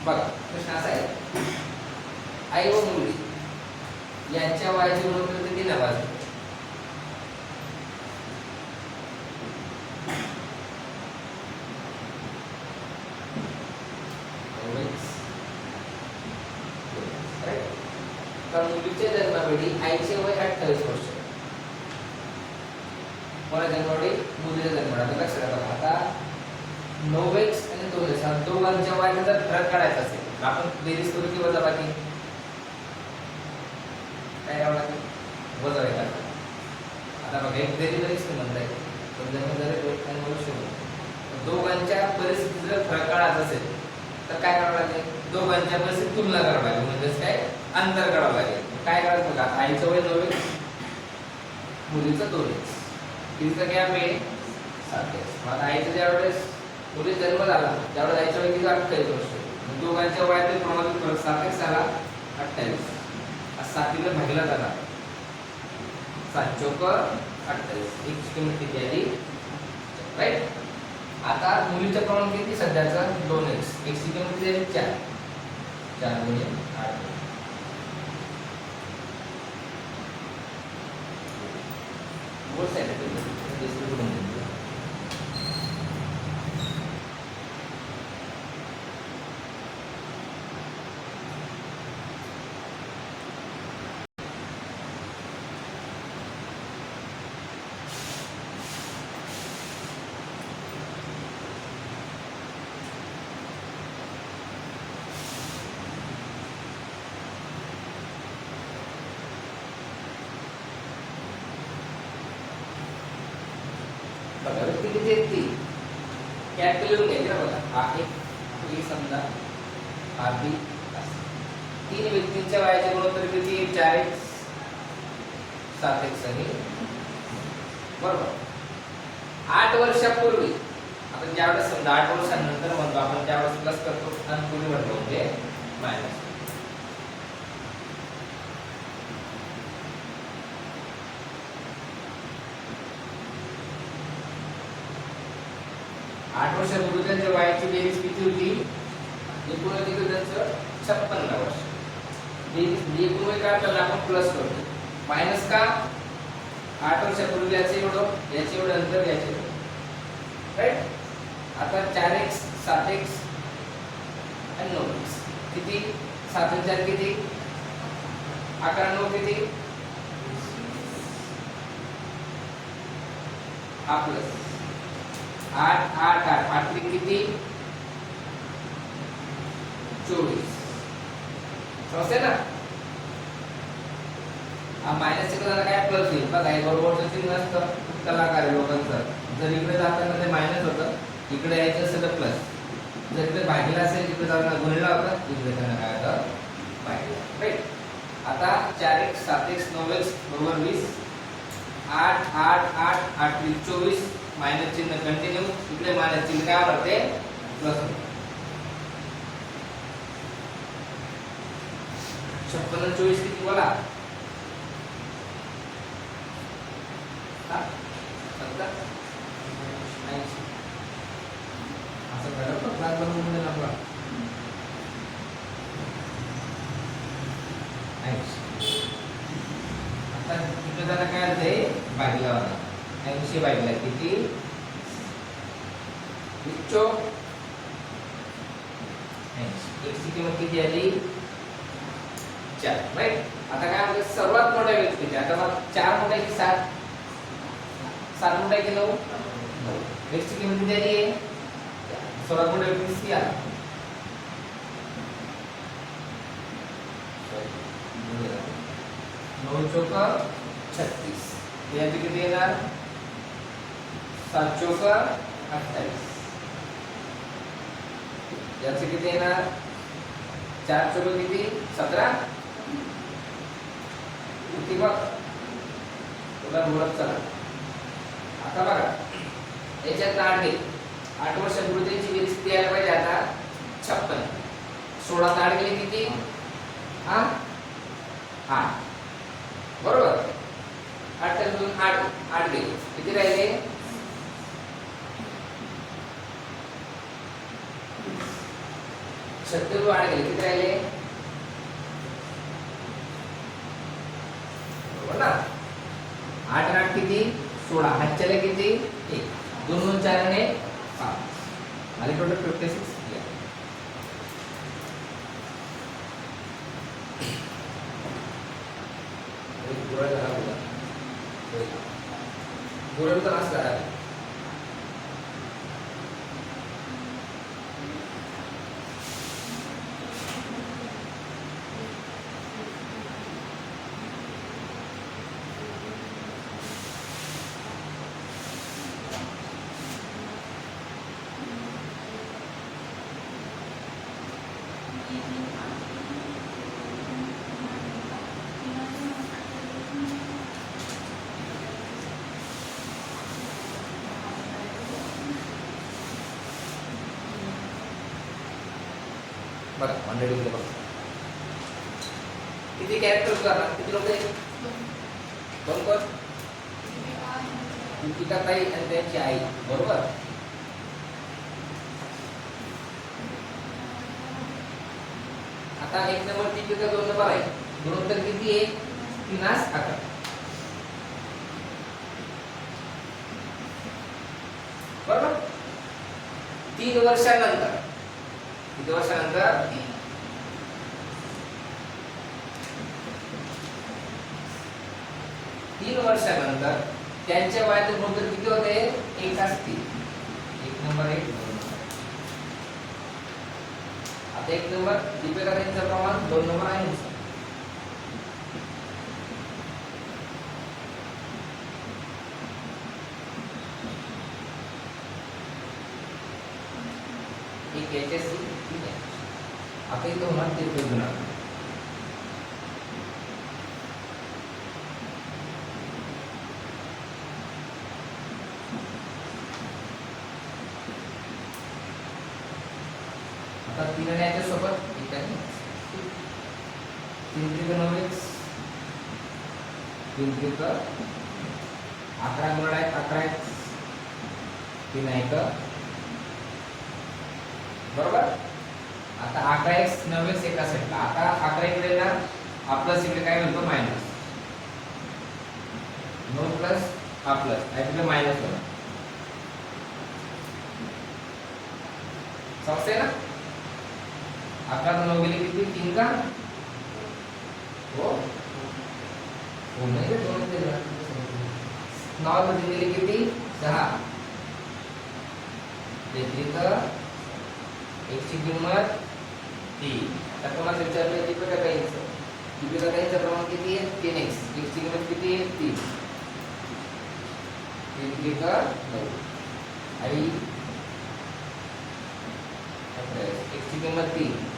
बघा प्रश्न असा आहे, आई व मुलगी यांच्या वयाची गुणोत्तर किती नावाजते? तर मुलीच्या जन्मावेळी आईचे वय 28 वर्ष, कोणा जन्मावेळी? मुलीच्या जन्मावेळी. लक्षात ठेवा आता 9x आणि 2x हा दोघांच्या वयाचा जर फरक काढायचा असेल आपण बेरीज करू की वजाबाकी? काय करावं लागेल? वजाबाकी करायची. आता बघा एक बेरीज म्हणता येईल पण जर आणि मनुष्य दोघांच्या परिस्थितीत जर फरक काढायचा असेल तर काय करावं लागेल? दोघांच्या परिस्थितीत तुलना करावी लागेल, म्हणजेच काय अंतर काढावं लागेल. काय करायचं बघा, आईचं वय 9x, मुलीचं 2x, तिचं गॅप आहे 7x. आता आईचं ज्यावेळेस मुली जन्म झाला त्यावेळेस आईच्या वय किती? 28 वर्ष. दोघांच्या वयातील प्रमाणातील फरक 7x आला 28. 7 ने भागला जाणार 7 चौक 28. एक किंमत किती आली? राईट. आता मुलीचं प्रमाण किती सध्याचं? 2x. x ची किंमत किती आहे? 4. 4 गुणिले 8. बोल साइड बघा व्यक्ती किती आहेत? ती कॅपिटल लिहून घ्यायची ना. बघा आ एक ही समजा आ बी, तीन व्यक्तींच्या वयाचे गुणोत्तर किती? 4x 7x आणि बरोबर 8 वर्षापूर्वी. आपण ज्यावेळेस समजा 8 वर्षांनंतर म्हणतो आपण त्यावेळेस प्लस करतो आणि पूर्वी म्हणतो म्हणजे मायनस. 8 वर्षापूर्वी त्यांच्या वयाची बेरीज किती होती? एकूण वय किती त्यांचं? 56 वर्ष. बेरीज एकूण वय काय करणार आपण? प्लस करतो. मायनस का? 8 वर्षापूर्वी याचे एवढं अंतर याचे, राईट. आता 4x 7x आणि 9x किती? 7 आणि 4 किती? 11 9 किती? हा प्लस 8 8 8 8 किती? 24. समजते ना? हा मायनस चे काय प्लस येईल बघा. हे बरोबरचं चिन्ह असतं कलाकार लोकांचं. जर इकडे जाताना ते मायनस होतं, इकडे यायचं असेल तर प्लस. जर इकडे भागिले असेल इकडे जाताना गुणिले होतं, इकडे जाताना काय होतं? भागिले. राईट. आता 4x 7x 9x बरोबर 20. 8 8 8 8 24. मायनस चिन्ह कंटिन्यू, इकडे मायनस चिन्ह काय होते? प्लस होते. 56 आणि 24 किती बोला? 70 80. असं घडत प्लस बनवून दिला आपला 80. आता इकडे जाता काय होते? भागिले होता 80 भागिले किती? 20. x ची किंमत किती आली? 4. राईट. आता काय म्हणजे सर्वात मोठ्या व्यक्तीची, आता मग 4 मोठ्या की 7 7 मोठ्या की 9 x ची किंमत किती आली? सर्वात मोठ्या व्यक्तीची आला 9 चौक 36. याची किती येणार? 7 चौक 28. याचे किती येणार? 4 चौक किती? 17. किती बघ तुला बोलत चला. आता बघा याच्यात 8 वर्षापूर्वी त्यांची बेरीज किती यायला पाहिजे? आता 56. 16 8 गेले किती? हा 8 बरोबर. 8 कडून 8 गेले किती राहिले? 6 36 आड गेले किती राहिले बरोबर ना 8 आणि 8 किती 16 हातच्याला किती 1 2 2 4 आणि 7 आणि टोटल 56 गुरळ झाला गुरळ तर असं करा बघा 100 डिग्री बघा किती कॅरेक्टर करणार किती लोक आहेत कोण कोण दीपिका ताई आणि त्यांची आई बरोबर आता 1 नंबर दीपिका 2 नंबर आहे गुणोत्तर किती आहे 3:11 बरोबर 3 वर्षानंतर किती वर्षानंतर 3 वर्षानंतर त्यांच्या वयाचे गुणोत्तर किती होते 1 असतील 1 नंबर 1 आता 1 नंबर दीपिका ताईंचं प्रमाण 2 नंबर आहे एक HSC ठीक आहे आता इथं होणार ते गुणा आता 3 आणि याच्या सोबत ठीक आहे 3 त्रिक 9 3 त्रिक 11 गुणिले 11 3 आहे बरोबर आता 11x 9x एका साईडला आता 11 इकडे ना हा प्लस इकडे काय म्हणतो मायनस 9 प्लस हा प्लस इकडे मायनस होणार समजते ना 11 9 गेले किती 3 का हो हो नाही रे 2 ते 9 मध्ये गेले किती 6 ते 3 एक ची किंमत 3 आता तुम्हाला विचारलं दीपिका ताईंचं प्रमाण किती आहे 3x एक ची किंमत किती आहे 3 3 का 9 आणि एक ची किंमत 3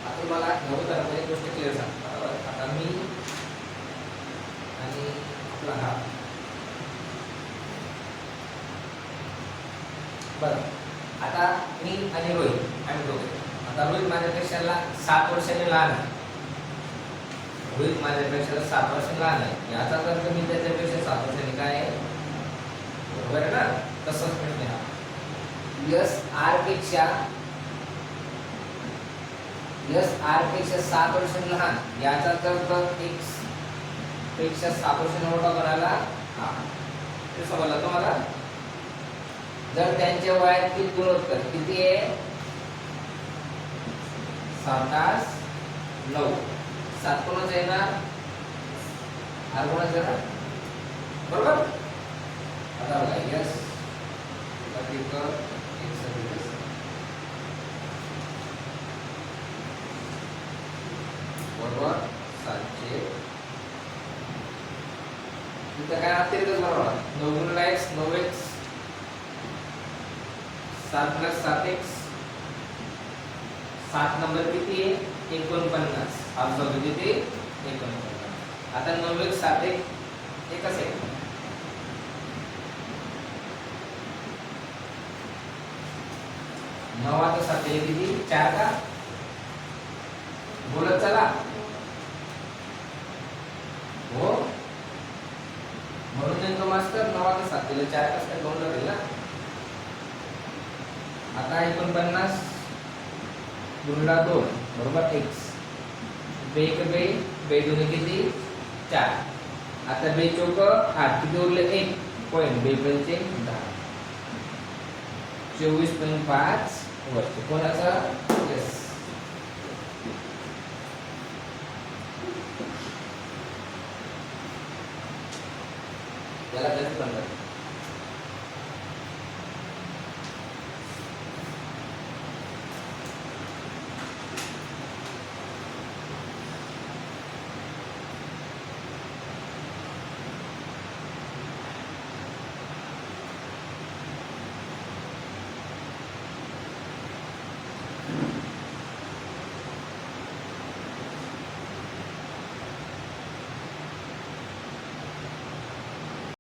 आता मला एक गोष्ट क्लिअर सांग आता मी आणि आपला हा बरं आता मी आणि रोहित आम्ही दोघे आता रोहित माझ्यापेक्षा 7 वर्षांनी लहान आहे रोहित माझ्यापेक्षा 7 वर्षांनी लहान आहे याचा अर्थ मी त्याच्यापेक्षा 7 वर्षांनी काय आहे बरोबर आहे ना तसंच प्रश्न हा यस आर पेक्षा यस आर पेक्षा 7 वर्ष लहान याचा तर एक्स पेक्षा 7 वर्ष मोठा कोणाला हा ते समजलं तुम्हाला. जर त्यांच्या वयातील गुणोत्तर किती आहे 7 9 7 कोणाचं येणार आर कोणाचं येणार बरोबर. आता बघा यस बरोबर 700 इथं काय अतिरिक्त बरोबर 9 गुणिले x 9x 7 + 7x 7 नंबर किती आहे 49 ऑब्झर्व किती 49. आता 9x 7x एकच आहे 9 आता 7 किती 4 का बोलत चला हो म्हणून नेमकं मास्टर 9 आता 7 दिलं 4 कसं काय 2 लागेल ना. आता 49 गुणिले 2 बरोबर x बे 2 किती 4. आता बे 4 8 किती उरले 1 पॉईंट बे 5 10 24.5 वर्ष कोणाचा यस याला गणित म्हणतात.